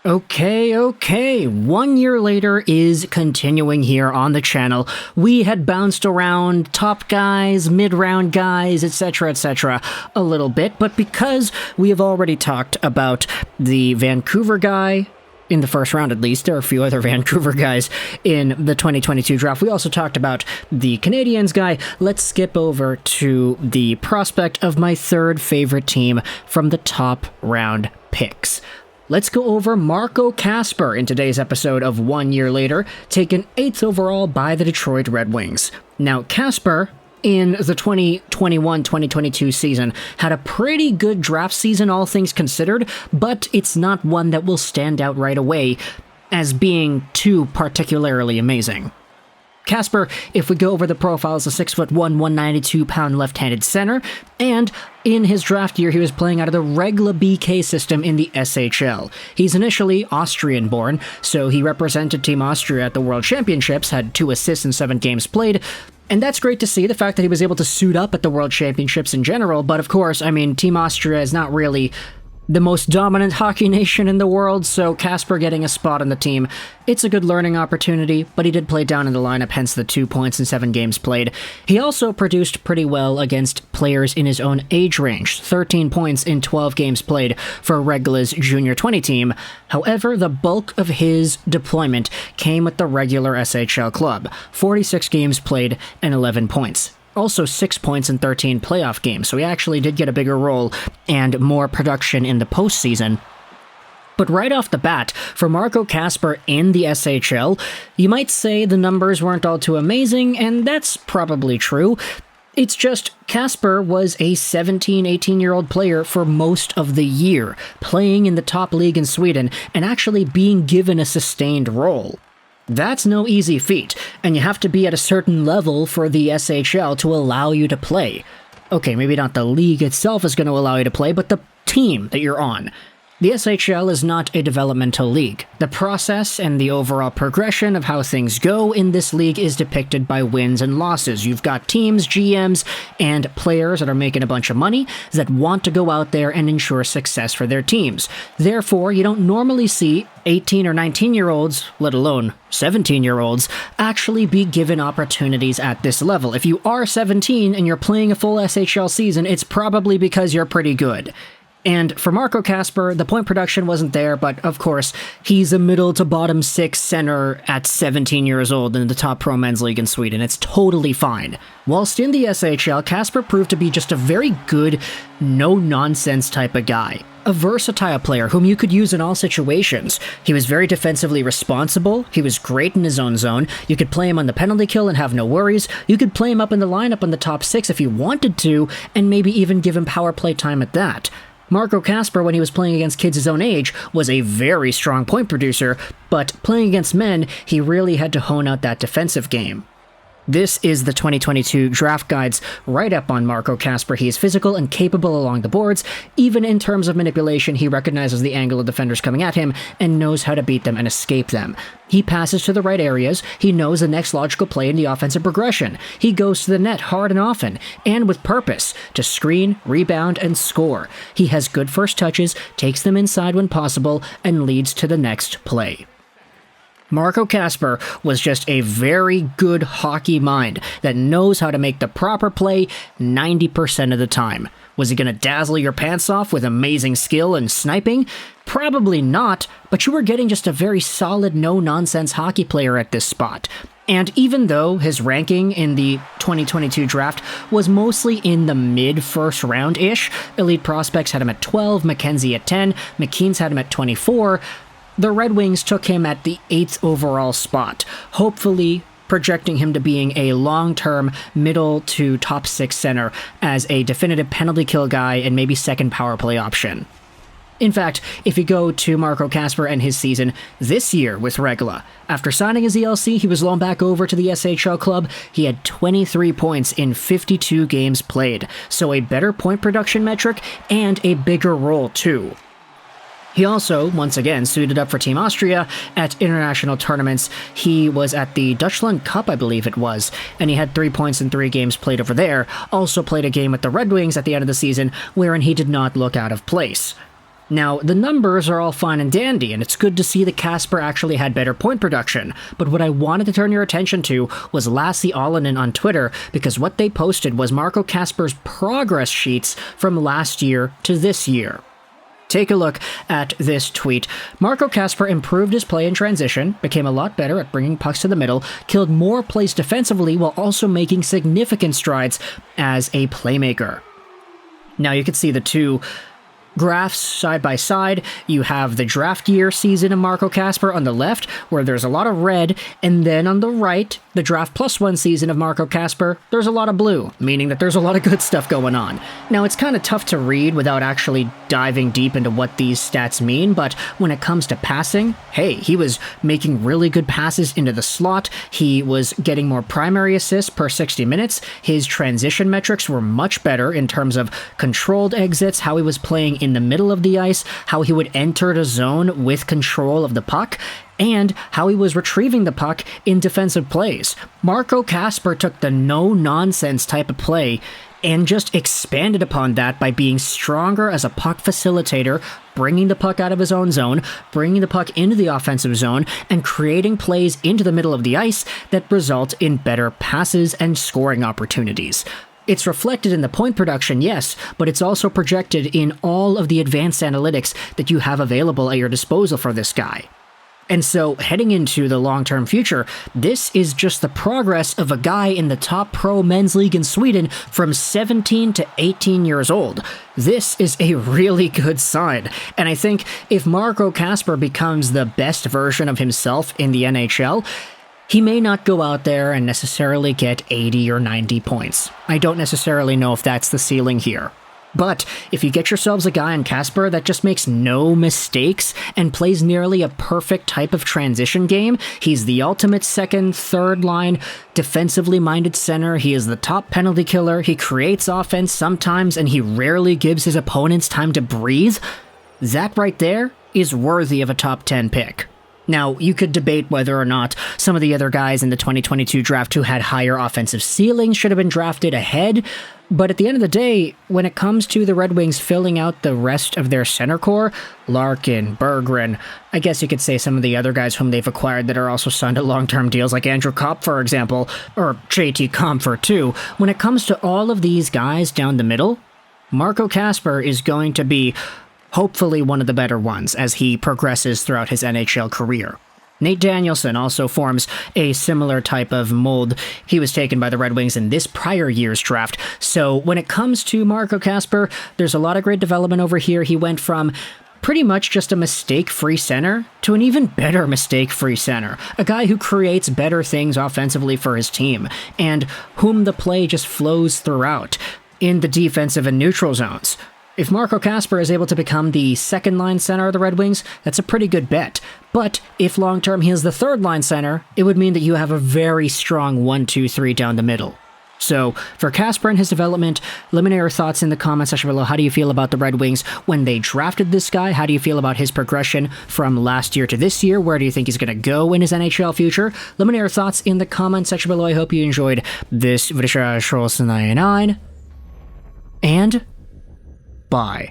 Okay. 1 year later is continuing here on the channel. We had bounced around top guys, mid-round guys, etc., a little bit, but because we have already talked about the Vancouver guy, in the first round at least, there are a few other Vancouver guys in the 2022 draft. We also talked about the Canadiens guy. Let's skip over to the prospect of my third favorite team from the top round picks. Let's go over Marco Kasper in today's episode of 1 year later, taken 8th overall by the Detroit Red Wings. Now, Kasper, in the 2021-2022 season, had a pretty good draft season, all things considered, but it's not one that will stand out right away as being too particularly amazing. Kasper, if we go over the profile, is a 6'1", 192-pound left-handed center, and in his draft year, he was playing out of the Regla BK system in the SHL. He's initially Austrian-born, so he represented Team Austria at the World Championships, had 2 assists in 7 games played, and that's great to see, the fact that he was able to suit up at the World Championships in general, but of course, Team Austria is not really the most dominant hockey nation in the world, so Kasper getting a spot on the team, it's a good learning opportunity, but he did play down in the lineup, hence the 2 points in 7 games played. He also produced pretty well against players in his own age range, 13 points in 12 games played for Regla's Junior 20 team. However, the bulk of his deployment came with the regular SHL club, 46 games played and 11 points. Also 6 points in 13 playoff games, so he actually did get a bigger role and more production in the postseason. But right off the bat, for Marco Kasper in the SHL, you might say the numbers weren't all too amazing, and that's probably true. It's just Kasper was a 17, 18-year-old player for most of the year, playing in the top league in Sweden and actually being given a sustained role. That's no easy feat, and you have to be at a certain level for the SHL to allow you to play. Okay, maybe not the league itself is going to allow you to play, but the team that you're on. The SHL is not a developmental league. The process and the overall progression of how things go in this league is depicted by wins and losses. You've got teams, GMs, and players that are making a bunch of money that want to go out there and ensure success for their teams. Therefore, you don't normally see 18 or 19-year-olds, let alone 17-year-olds, actually be given opportunities at this level. If you are 17 and you're playing a full SHL season, it's probably because you're pretty good. And for Marco Kasper, the point production wasn't there, but of course, he's a middle to bottom 6 center at 17 years old in the top pro men's league in Sweden. It's totally fine. Whilst in the SHL, Kasper proved to be just a very good, no-nonsense type of guy. A versatile player whom you could use in all situations. He was very defensively responsible, he was great in his own zone, you could play him on the penalty kill and have no worries, you could play him up in the lineup on the top 6 if you wanted to, and maybe even give him power play time at that. Marco Kasper, when he was playing against kids his own age, was a very strong point producer, but playing against men, he really had to hone out that defensive game. This is the 2022 draft guide's write-up on Marco Kasper. He is physical and capable along the boards. Even in terms of manipulation, he recognizes the angle of defenders coming at him and knows how to beat them and escape them. He passes to the right areas. He knows the next logical play in the offensive progression. He goes to the net hard and often, and with purpose, to screen, rebound, and score. He has good first touches, takes them inside when possible, and leads to the next play. Marco Kasper was just a very good hockey mind that knows how to make the proper play 90% of the time. Was he going to dazzle your pants off with amazing skill and sniping? Probably not, but you were getting just a very solid, no-nonsense hockey player at this spot. And even though his ranking in the 2022 draft was mostly in the mid-first round-ish, Elite Prospects had him at 12, McKenzie at 10, McKean's had him at 24, the Red Wings took him at the 8th overall spot, hopefully projecting him to being a long-term middle to top 6 center as a definitive penalty kill guy and maybe second power play option. In fact, if you go to Marco Kasper and his season this year with Regla, after signing his ELC, he was loaned back over to the SHL club. He had 23 points in 52 games played, so a better point production metric and a bigger role too. He also, once again, suited up for Team Austria at international tournaments. He was at the Deutschland Cup, I believe it was, and he had 3 points in 3 games played over there. Also played a game with the Red Wings at the end of the season, wherein he did not look out of place. Now, the numbers are all fine and dandy, and it's good to see that Kasper actually had better point production, but what I wanted to turn your attention to was Lassi Olonen on Twitter, because what they posted was Marco Kasper's progress sheets from last year to this year. Take a look at this tweet. Marco Kasper improved his play in transition, became a lot better at bringing pucks to the middle, killed more plays defensively while also making significant strides as a playmaker. Now you can see the two graphs side by side. You have the draft year season of Marco Kasper on the left, where there's a lot of red, and then on the right, the draft +1 season of Marco Kasper, there's a lot of blue, meaning that there's a lot of good stuff going on. Now, it's kind of tough to read without actually diving deep into what these stats mean, but when it comes to passing, hey, he was making really good passes into the slot, he was getting more primary assists per 60 minutes, his transition metrics were much better in terms of controlled exits, how he was playing in the middle of the ice, how he would enter the zone with control of the puck, and how he was retrieving the puck in defensive plays. Marco Kasper took the no-nonsense type of play and just expanded upon that by being stronger as a puck facilitator, bringing the puck out of his own zone, bringing the puck into the offensive zone, and creating plays into the middle of the ice that result in better passes and scoring opportunities. It's reflected in the point production, yes, but it's also projected in all of the advanced analytics that you have available at your disposal for this guy. And so, heading into the long-term future, this is just the progress of a guy in the top pro men's league in Sweden from 17 to 18 years old. This is a really good sign, and I think if Marco Kasper becomes the best version of himself in the NHL, he may not go out there and necessarily get 80 or 90 points. I don't necessarily know if that's the ceiling here. But if you get yourselves a guy in Kasper that just makes no mistakes and plays nearly a perfect type of transition game, he's the ultimate second, third line, defensively minded center, he is the top penalty killer, he creates offense sometimes, and he rarely gives his opponents time to breathe, that right there is worthy of a top 10 pick. Now, you could debate whether or not some of the other guys in the 2022 draft who had higher offensive ceilings should have been drafted ahead, but at the end of the day, when it comes to the Red Wings filling out the rest of their center core, Larkin, Berggren, I guess you could say some of the other guys whom they've acquired that are also signed to long-term deals, like Andrew Kopp, for example, or JT Compher too, when it comes to all of these guys down the middle, Marco Kasper is going to be hopefully one of the better ones as he progresses throughout his NHL career. Nate Danielson also forms a similar type of mold. He was taken by the Red Wings in this prior year's draft. So when it comes to Marco Kasper, there's a lot of great development over here. He went from pretty much just a mistake-free center to an even better mistake-free center. A guy who creates better things offensively for his team, and whom the play just flows throughout in the defensive and neutral zones. If Marco Kasper is able to become the second-line center of the Red Wings, that's a pretty good bet. But if long-term he is the third-line center, it would mean that you have a very strong 1-2-3 down the middle. So, for Kasper and his development, let me know your thoughts in the comment section below. How do you feel about the Red Wings when they drafted this guy? How do you feel about his progression from last year to this year? Where do you think he's going to go in his NHL future? Let me know your thoughts in the comment section below. I hope you enjoyed this video. And bye.